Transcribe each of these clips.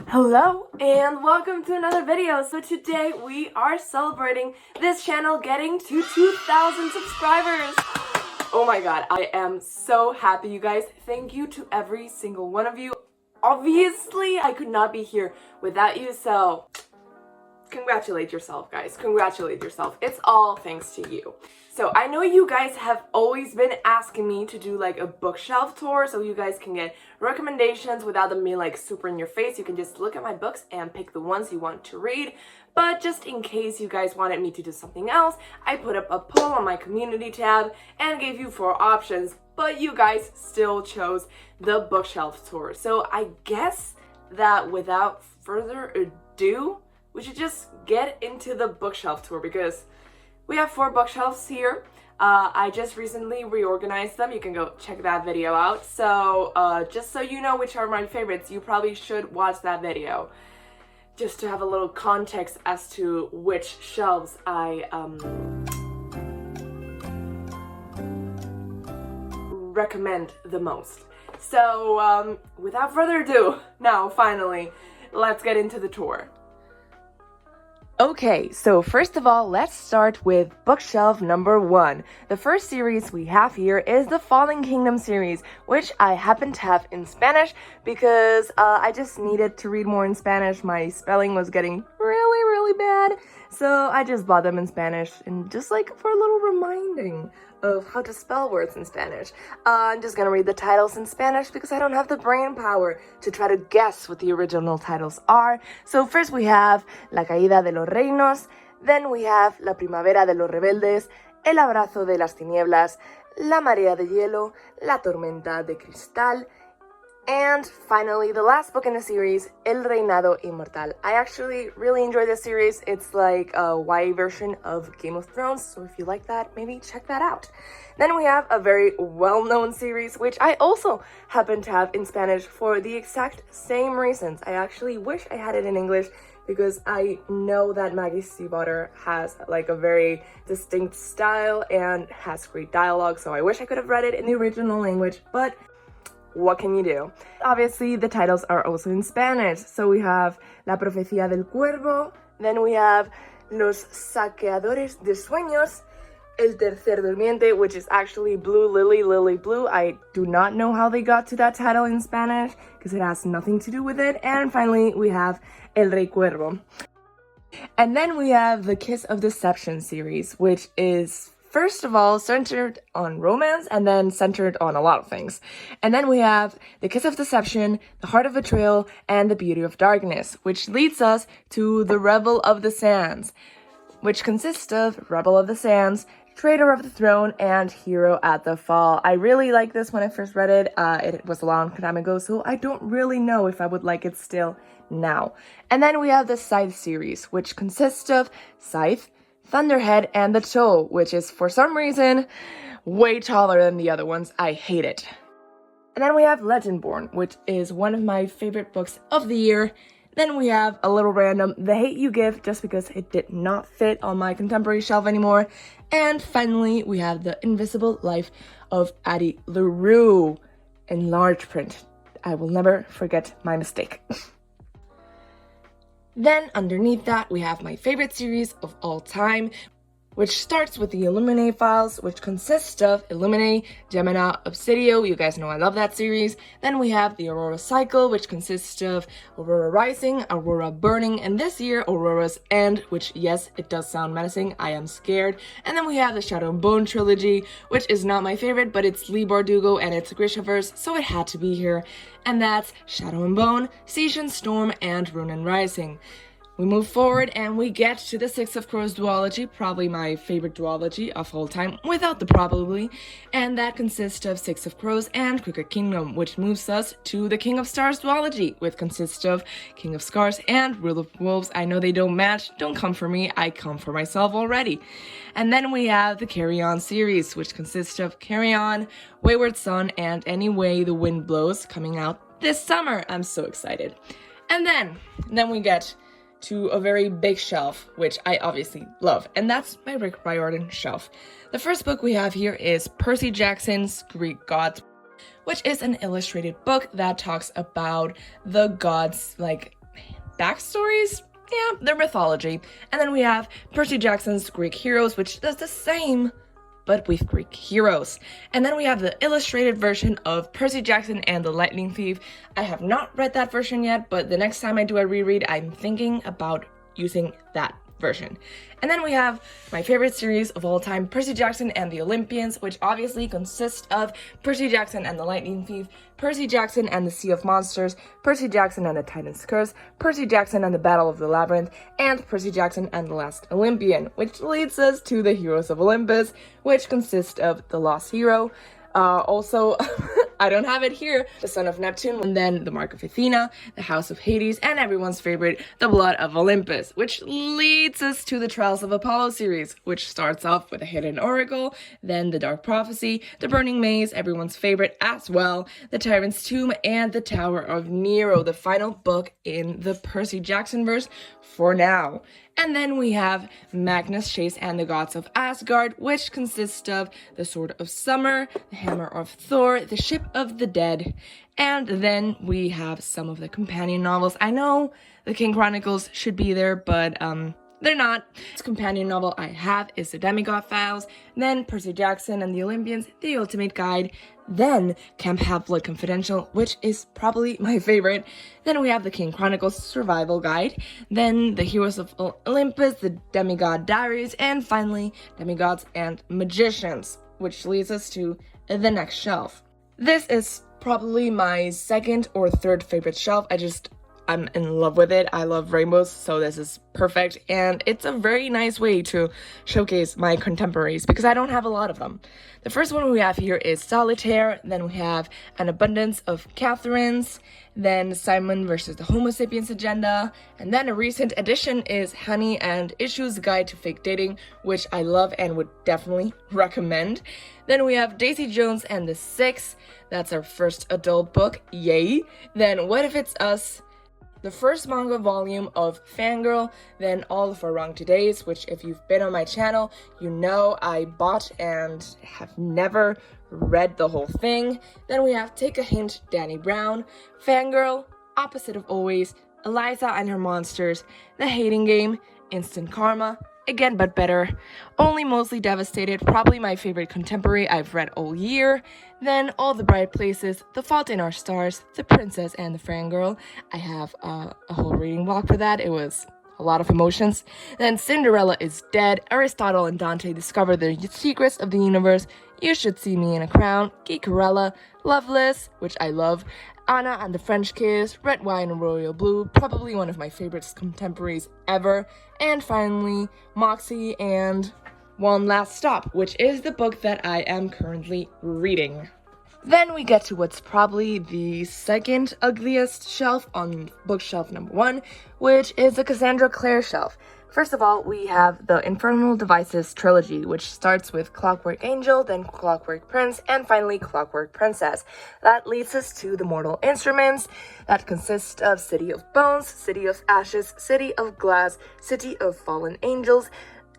Hello and welcome to another video. So today we are celebrating this channel getting to 2,000 subscribers. Oh my god, I am so happy, you guys. Thank you to every single one of you. Obviously, I could not be here without you, so congratulate yourself, guys. Congratulate yourself. It's all thanks to you. So I know you guys have always been asking me to do like a bookshelf tour so you guys can get recommendations without them being like super in your face. You can just look at my books and pick the ones you want to read. But just in case you guys wanted me to do something else, I put up a poll on my community tab and gave you 4 options, but you guys still chose the bookshelf tour. So I guess that without further ado, we should just get into the bookshelf tour because we have 4 bookshelves here. I just recently reorganized them. You can go check that video out. So just so you know which are my favorites, you probably should watch that video just to have a little context as to which shelves I recommend the most. So without further ado, now finally, let's get into the tour. Okay, so first of all, let's start with bookshelf number 1. The first series we have here is the Fallen Kingdom series, which I happen to have in Spanish because I just needed to read more in Spanish. My spelling was getting really bad, so I just bought them in Spanish and just like for a little reminding of how to spell words in Spanish. I'm just gonna read the titles in Spanish because I don't have the brain power to try to guess what the original titles are. So first we have La Caída de los Reinos, then we have La Primavera de los Rebeldes, El Abrazo de las Tinieblas, La Marea de Hielo, La Tormenta de Cristal, and finally, the last book in the series, El Reinado Inmortal. I actually really enjoy this series. It's like a YA version of Game of Thrones, so if you like that, maybe check that out. Then we have a very well-known series, which I also happen to have in Spanish for the exact same reasons. I actually wish I had it in English because I know that Maggie Stiefvater has like a very distinct style and has great dialogue, so I wish I could have read it in the original language, but what can you do? Obviously, the titles are also in Spanish. So we have La Profecía del Cuervo, then we have Los Saqueadores de Sueños, El Tercer Durmiente, which is actually Blue Lily, Lily Blue. I do not know how they got to that title in Spanish because it has nothing to do with it. And finally, we have El Rey Cuervo. And then we have the Kiss of Deception series, which is first of all, centered on romance and then centered on a lot of things. And then we have The Kiss of Deception, The Heart of Betrayal, and The Beauty of Darkness, which leads us to The Rebel of the Sands, which consists of Rebel of the Sands, Traitor of the Throne, and Hero at the Fall. I really like this when I first read it. It was a long time ago, so I don't really know if I would like it still now. And then we have the Scythe series, which consists of Scythe, Thunderhead, and the Toe, which is for some reason way taller than the other ones. I hate it. And then we have Legendborn, which is one of my favorite books of the year. Then we have a little random, The Hate U Give, just because it did not fit on my contemporary shelf anymore. And finally, we have The Invisible Life of Addie LaRue in large print. I will never forget my mistake. Then underneath that, we have my favorite series of all time, which starts with the Illuminae files, which consist of Illuminae, Gemina, Obsidio. You guys know I love that series. Then we have the Aurora Cycle, which consists of Aurora Rising, Aurora Burning, and this year, Aurora's End, which, yes, it does sound menacing. I am scared. And then we have the Shadow and Bone trilogy, which is not my favorite, but it's Leigh Bardugo and it's a Grishaverse, so it had to be here. And that's Shadow and Bone, Siege and Storm, and Rune and Rising. We move forward and we get to the Six of Crows duology, probably my favorite duology of all time, without the probably, and that consists of Six of Crows and Crooked Kingdom, which moves us to the King of Stars duology, which consists of King of Scars and Rule of Wolves. I know they don't match, don't come for me, I come for myself already. And then we have the Carry On series, which consists of Carry On, Wayward Son, and Any Way the Wind Blows, coming out this summer. I'm so excited. And then we get to a very big shelf, which I obviously love, and that's my Rick Riordan shelf. The first book we have here is Percy Jackson's Greek Gods, which is an illustrated book that talks about the gods, like backstories, yeah, they're mythology. And then we have Percy Jackson's Greek Heroes, which does the same, but with Greek heroes. And then we have the illustrated version of Percy Jackson and the Lightning Thief. I have not read that version yet, but the next time I do a reread, I'm thinking about using that version. And then we have my favorite series of all time, Percy Jackson and the Olympians, which obviously consists of Percy Jackson and the Lightning Thief, Percy Jackson and the Sea of Monsters, Percy Jackson and the Titan's Curse, Percy Jackson and the Battle of the Labyrinth, and Percy Jackson and the Last Olympian, which leads us to the Heroes of Olympus, which consists of the Lost Hero, also, I don't have it here, the Son of Neptune, and then the Mark of Athena, the House of Hades, and everyone's favorite, the Blood of Olympus, which leads us to the Trials of Apollo series, which starts off with a Hidden Oracle, then the Dark Prophecy, the Burning Maze, everyone's favorite as well, the Tyrant's Tomb, and the Tower of Nero, the final book in the Percy Jackson verse for now. And then we have Magnus Chase and the Gods of Asgard, which consists of the Sword of Summer, the Hammer of Thor, the Ship of the Dead, and then we have some of the companion novels. I know the King Chronicles should be there, but they're not. This companion novel I have is the Demigod Files, then Percy Jackson and the Olympians, The Ultimate Guide, then Camp Half-Blood Confidential, which is probably my favorite. Then we have the King Chronicles Survival Guide, then the Heroes of Olympus, the Demigod Diaries, and finally Demigods and Magicians, which leads us to the next shelf. This is probably my second or third favorite shelf. I'm in love with it. I love rainbows, so this is perfect. And it's a very nice way to showcase my contemporaries because I don't have a lot of them. The first one we have here is Solitaire. Then we have An Abundance of Catherines. Then Simon versus the Homo Sapiens Agenda. And then a recent addition is Honey and Issues Guide to Fake Dating, which I love and would definitely recommend. Then we have Daisy Jones and the Six. That's our first adult book. Yay. Then What If It's Us? The first manga volume of Fangirl, then all of Our Wrong Todays, which if you've been on my channel, you know I bought and have never read the whole thing. Then we have Take a Hint, Danny Brown, Fangirl, Opposite of Always, Eliza and Her Monsters, The Hating Game, Instant Karma, Again But Better, Only Mostly Devastated, probably my favorite contemporary I've read all year, then All the Bright Places, The Fault in Our Stars, The Princess and the Fangirl. I have a whole reading block for that. It was a lot of emotions. Then Cinderella is Dead, Aristotle and Dante Discover the Secrets of the Universe, You Should See Me in a Crown, Geekerella, Loveless, which I love, Anna and the French Kiss, Red Wine and Royal Blue, probably one of my favorite contemporaries ever, and finally Moxie and One Last Stop, which is the book that I am currently reading. Then we get to what's probably the second ugliest shelf on bookshelf number 1, which is the Cassandra Clare shelf. First of all, we have the Infernal Devices trilogy, which starts with Clockwork Angel, then Clockwork Prince, and finally Clockwork Princess. That leads us to the Mortal Instruments, that consist of City of Bones, City of Ashes, City of Glass, City of Fallen Angels,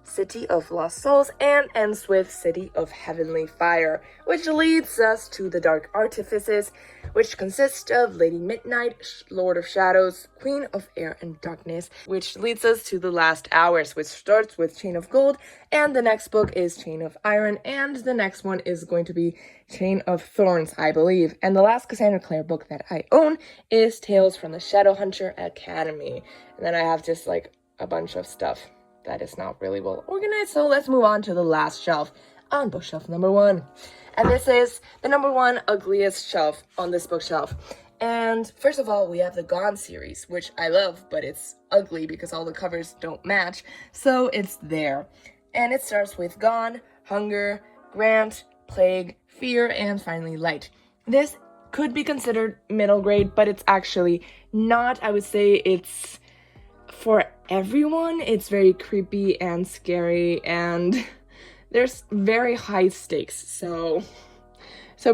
City of Lost Souls, and ends with City of Heavenly Fire, which leads us to the Dark Artifices, which consist of Lady Midnight, Lord of Shadows, Queen of Air and Darkness, which leads us to the Last Hours, which starts with Chain of Gold, and the next book is Chain of Iron, and the next one is going to be Chain of Thorns, I believe. And the last Cassandra Clare book that I own is Tales from the Shadowhunter Academy. And then I have just like a bunch of stuff that is not really well organized, so let's move on to the last shelf on bookshelf number 1. And this is the number 1 ugliest shelf on this bookshelf. And first of all, we have the Gone series, which I love, but it's ugly because all the covers don't match, so it's there. And it starts with Gone, Hunger, Grant, Plague, Fear, and finally Light. This could be considered middle grade, but it's actually not. I would say it's for everyone. It's very creepy and scary, and there's very high stakes, so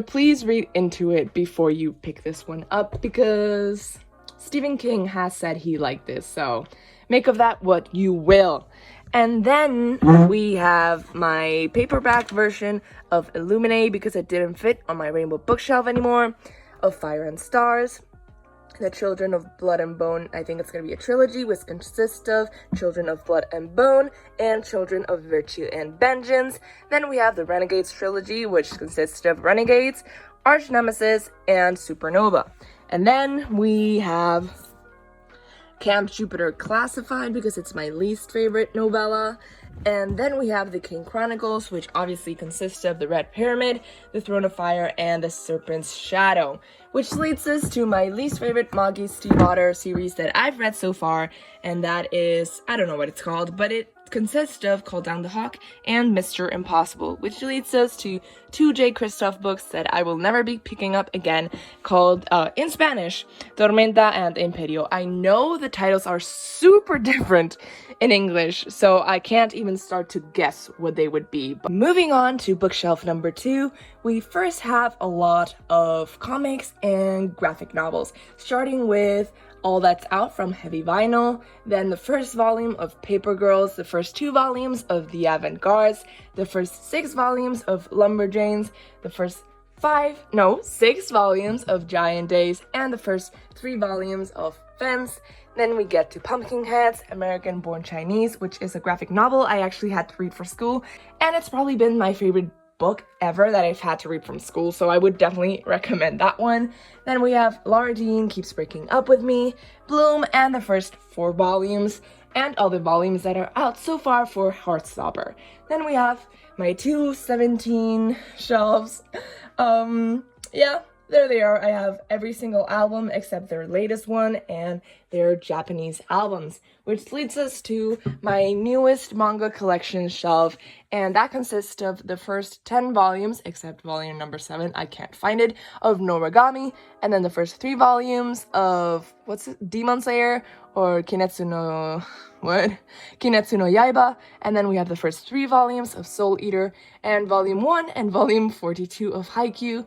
please read into it before you pick this one up, because Stephen King has said he liked this, so make of that what you will. And then we have my paperback version of Illuminae, because it didn't fit on my rainbow bookshelf anymore, of Fire and Stars. The Children of Blood and Bone. I think it's going to be a trilogy, which consists of Children of Blood and Bone and Children of Virtue and Vengeance. Then we have the Renegades trilogy, which consists of Renegades, Arch Nemesis, and Supernova. And then we have Camp Jupiter Classified, because it's my least favorite novella. And then we have the King Chronicles, which obviously consists of the Red Pyramid, the Throne of Fire, and the Serpent's Shadow. Which leads us to my least favorite Magi Stiefvater series that I've read so far, and that is, I don't know what it's called, but it consists of Call Down the Hawk and Mr. Impossible, which leads us to two J. Kristoff books that I will never be picking up again, called, in Spanish, Tormenta and Imperio. I know the titles are super different in English, so I can't even start to guess what they would be. But moving on to bookshelf number 2, we first have a lot of comics and graphic novels, starting with All That's Out from Heavy Vinyl, then the first volume of Paper Girls, the first 2 volumes of The Avant-Gardes, the first 6 volumes of Lumberjanes, the first 6 volumes of Giant Days, and the first 3 volumes of Fence. Then we get to Pumpkinheads, American Born Chinese, which is a graphic novel I actually had to read for school, and it's probably been my favorite book ever that I've had to read from school, so I would definitely recommend that one. Then we have Laura Jean Keeps Breaking Up With Me, Bloom, and the first 4 volumes, and all the volumes that are out so far for Heartstopper. Then we have my 217 shelves. Yeah, there they are. I have every single album except their latest one and their Japanese albums, which leads us to my newest manga collection shelf, and that consists of the first 10 volumes, except volume number 7, I can't find it, of Noragami, and then the first 3 volumes of, Demon Slayer, or Kinetsu no Yaiba, and then we have the first 3 volumes of Soul Eater, and volume 1 and volume 42 of Haikyuu.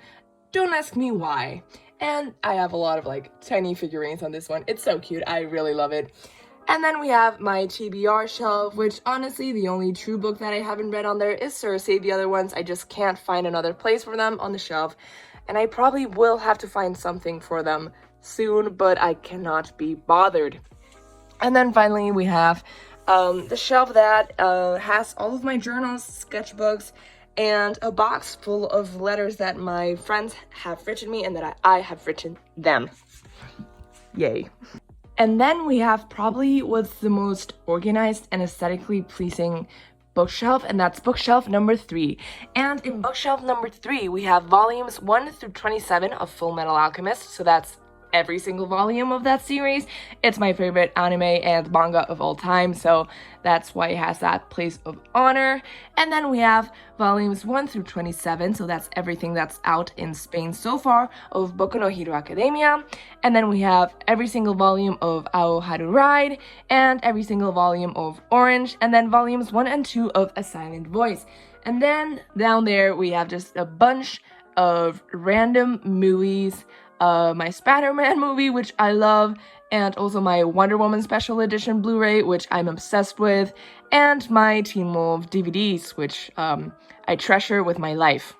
Don't ask me why. And I have a lot of tiny figurines on this one. It's so cute. I really love it. And then we have my TBR shelf, which honestly the only true book that I haven't read on there is Cersei. The other ones I just can't find another place for them on the shelf. And I probably will have to find something for them soon, but I cannot be bothered. And then finally we have the shelf that has all of my journals, sketchbooks, and a box full of letters that my friends have written me and that I have written them. Yay. And then we have probably what's the most organized and aesthetically pleasing bookshelf, and that's bookshelf number 3. And in bookshelf number 3, we have volumes 1 through 27 of Full Metal Alchemist, so that's every single volume of that series. It's my favorite anime and manga of all time, so that's why it has that place of honor. And then we have volumes 1 through 27, so that's everything that's out in Spain so far of Boku no Hero Academia. And then we have every single volume of Aoharu Ride, and every single volume of Orange, and then volumes 1 and 2 of A Silent Voice. And then down there we have just a bunch of random movies, my Spider-Man movie, which I love, and also my Wonder Woman Special Edition Blu-ray, which I'm obsessed with, and my Teen Wolf DVDs, which I treasure with my life.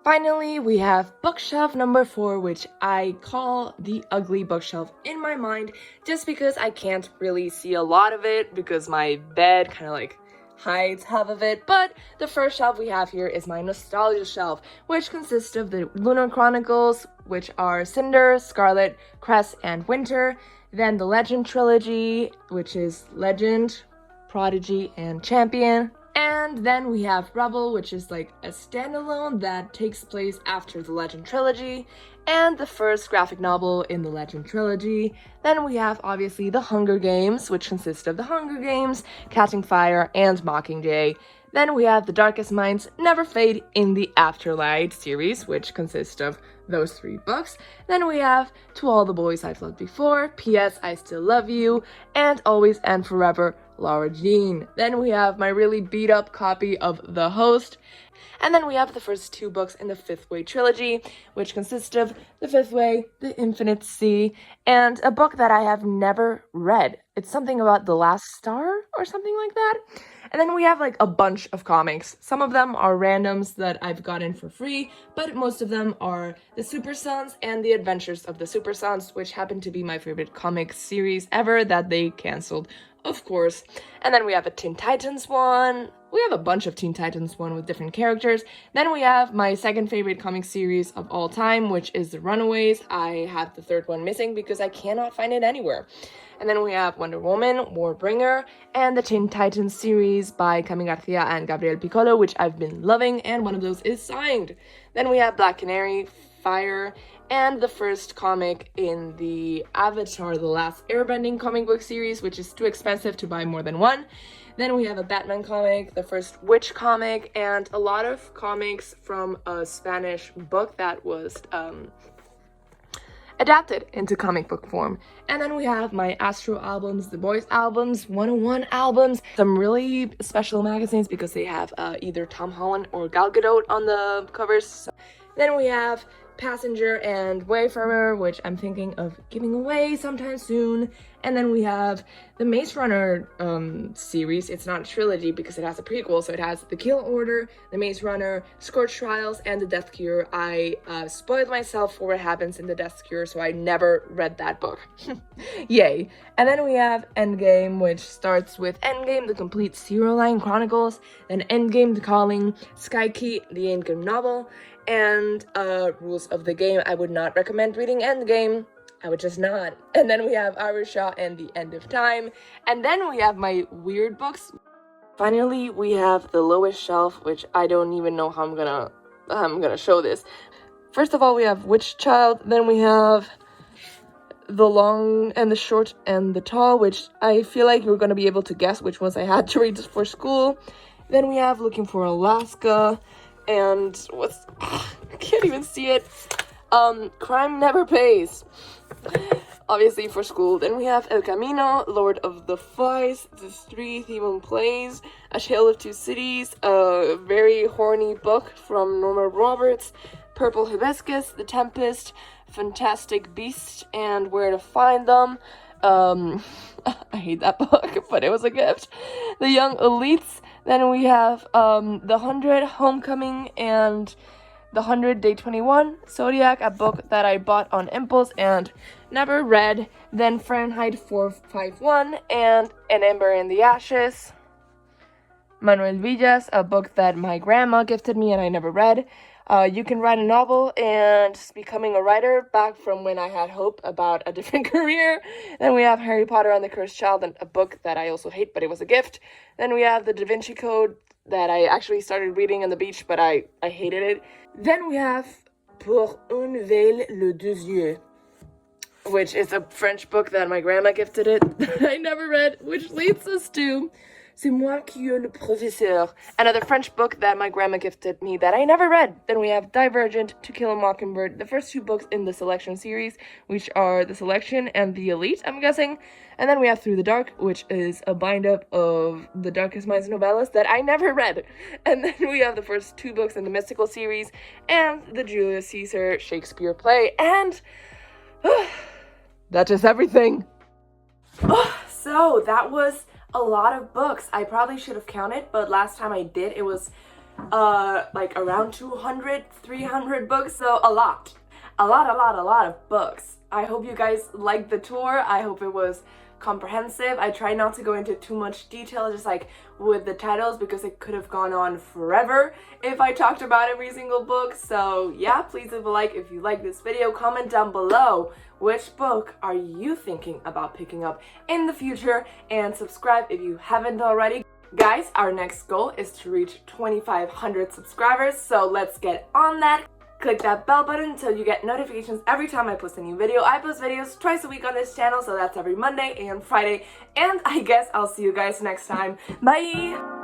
Finally, we have bookshelf number 4, which I call the ugly bookshelf in my mind, just because I can't really see a lot of it, because my bed kind of hides half of it. But the first shelf we have here is my nostalgia shelf, which consists of the Lunar Chronicles, which are Cinder, Scarlet, Cress, and Winter. Then the Legend trilogy, which is Legend, Prodigy, and Champion. And then we have Rebel, which is a standalone that takes place after the Legend trilogy, and the first graphic novel in the Legend trilogy. Then we have obviously the Hunger Games, which consist of the Hunger Games, Catching Fire, and Mockingjay. Then we have The Darkest Minds Never Fade in the Afterlight series, which consists of those 3 books. Then we have To All the Boys I've Loved Before, P.S. I Still Love You, and Always and Forever, Laura Jean. Then we have my really beat up copy of The Host. And then we have the first 2 books in the Fifth Way trilogy, which consist of The Fifth Way, The Infinite Sea, and a book that I have never read. It's something about The Last Star or something like that. And then we have like a bunch of comics. Some of them are randoms that I've gotten for free, but most of them are the Super Sons and the Adventures of the Super Sons, which happen to be my favorite comic series ever that they canceled, of course. And then we have a Teen Titans one. We have a bunch of Teen Titans one with different characters. Then we have my second favorite comic series of all time, which is The Runaways. I have the third one missing because I cannot find it anywhere. And then we have Wonder Woman, Warbringer, and the Teen Titans series by Cami Garcia and Gabriel Piccolo, which I've been loving, and one of those is signed. Then we have Black Canary, Fire, and the first comic in the Avatar: The Last Airbending comic book series, which is too expensive to buy more than one. Then we have a Batman comic, the first Witch comic, and a lot of comics from a Spanish book that was adapted into comic book form. And then we have my Astro albums, The Boys albums, 101 albums, some really special magazines because they have either Tom Holland or Gal Gadot on the covers. Then we have Passenger and Wayfarer, which I'm thinking of giving away sometime soon. And then we have the Maze Runner series. It's not a trilogy because it has a prequel, so it has The Kill Order, The Maze Runner, Scorch Trials, and The Death Cure. I spoiled myself for what happens in The Death Cure, so I never read that book. Yay. And then we have Endgame, which starts with Endgame, the complete Zero Line Chronicles, then Endgame, The Calling, Sky Key, the Endgame novel, and Rules of the Game. I would not recommend reading Endgame. I would just not. And then we have Irish Shaw and The End of Time. And then we have my weird books. Finally, we have The Lowest Shelf, which I don't even know how I'm gonna show this. First of all, we have Witch Child. Then we have The Long and the Short and the Tall, which I feel like you're gonna be able to guess which ones I had to read for school. Then we have Looking for Alaska. And I can't even see it. Crime Never Pays. Obviously for school. Then we have El Camino, Lord of the Flies, The Three Theban Plays, A Tale of Two Cities, a very horny book from Norma Roberts, Purple Hibiscus, The Tempest, Fantastic Beasts, and Where to Find Them. I hate that book, but it was a gift. The Young Elites. Then we have The 100, Homecoming, and The 100, Day 21, Zodiac, a book that I bought on impulse and never read. Then Fahrenheit 451 and An Ember in the Ashes. Manuel Villas, a book that my grandma gifted me and I never read. You Can Write a Novel and Becoming a Writer, back from when I had hope about a different career. Then we have Harry Potter and the Cursed Child, a book that I also hate, but it was a gift. Then we have The Da Vinci Code that I actually started reading on the beach, but I hated it. Then we have Pour une veille les deux yeux, which is a French book that my grandma gifted it that I never read, which leads us to C'est moi qui ai le professeur, another French book that my grandma gifted me that I never read. Then we have Divergent, To Kill a Mockingbird, the first two books in the Selection series, which are The Selection and The Elite, I'm guessing. And then we have Through the Dark, which is a bind-up of the Darkest Minds novellas that I never read. And then we have the first two books in the Mystical series and the Julius Caesar Shakespeare play. And that is everything. So that was a lot of books. I probably should have counted, but last time I did, it was like around 200, 300 books, so a lot of books. I hope you guys liked the tour. I hope it was comprehensive. I tried not to go into too much detail, just like with the titles, because it could have gone on forever if I talked about every single book. So yeah, please leave a like if you like this video. Comment down below which book are you thinking about picking up in the future, and subscribe if you haven't already. Guys, our next goal is to reach 2,500 subscribers, so let's get on that. Click that bell button so you get notifications every time I post a new video. I post videos twice a week on this channel, so that's every Monday and Friday. And I guess I'll see you guys next time. Bye!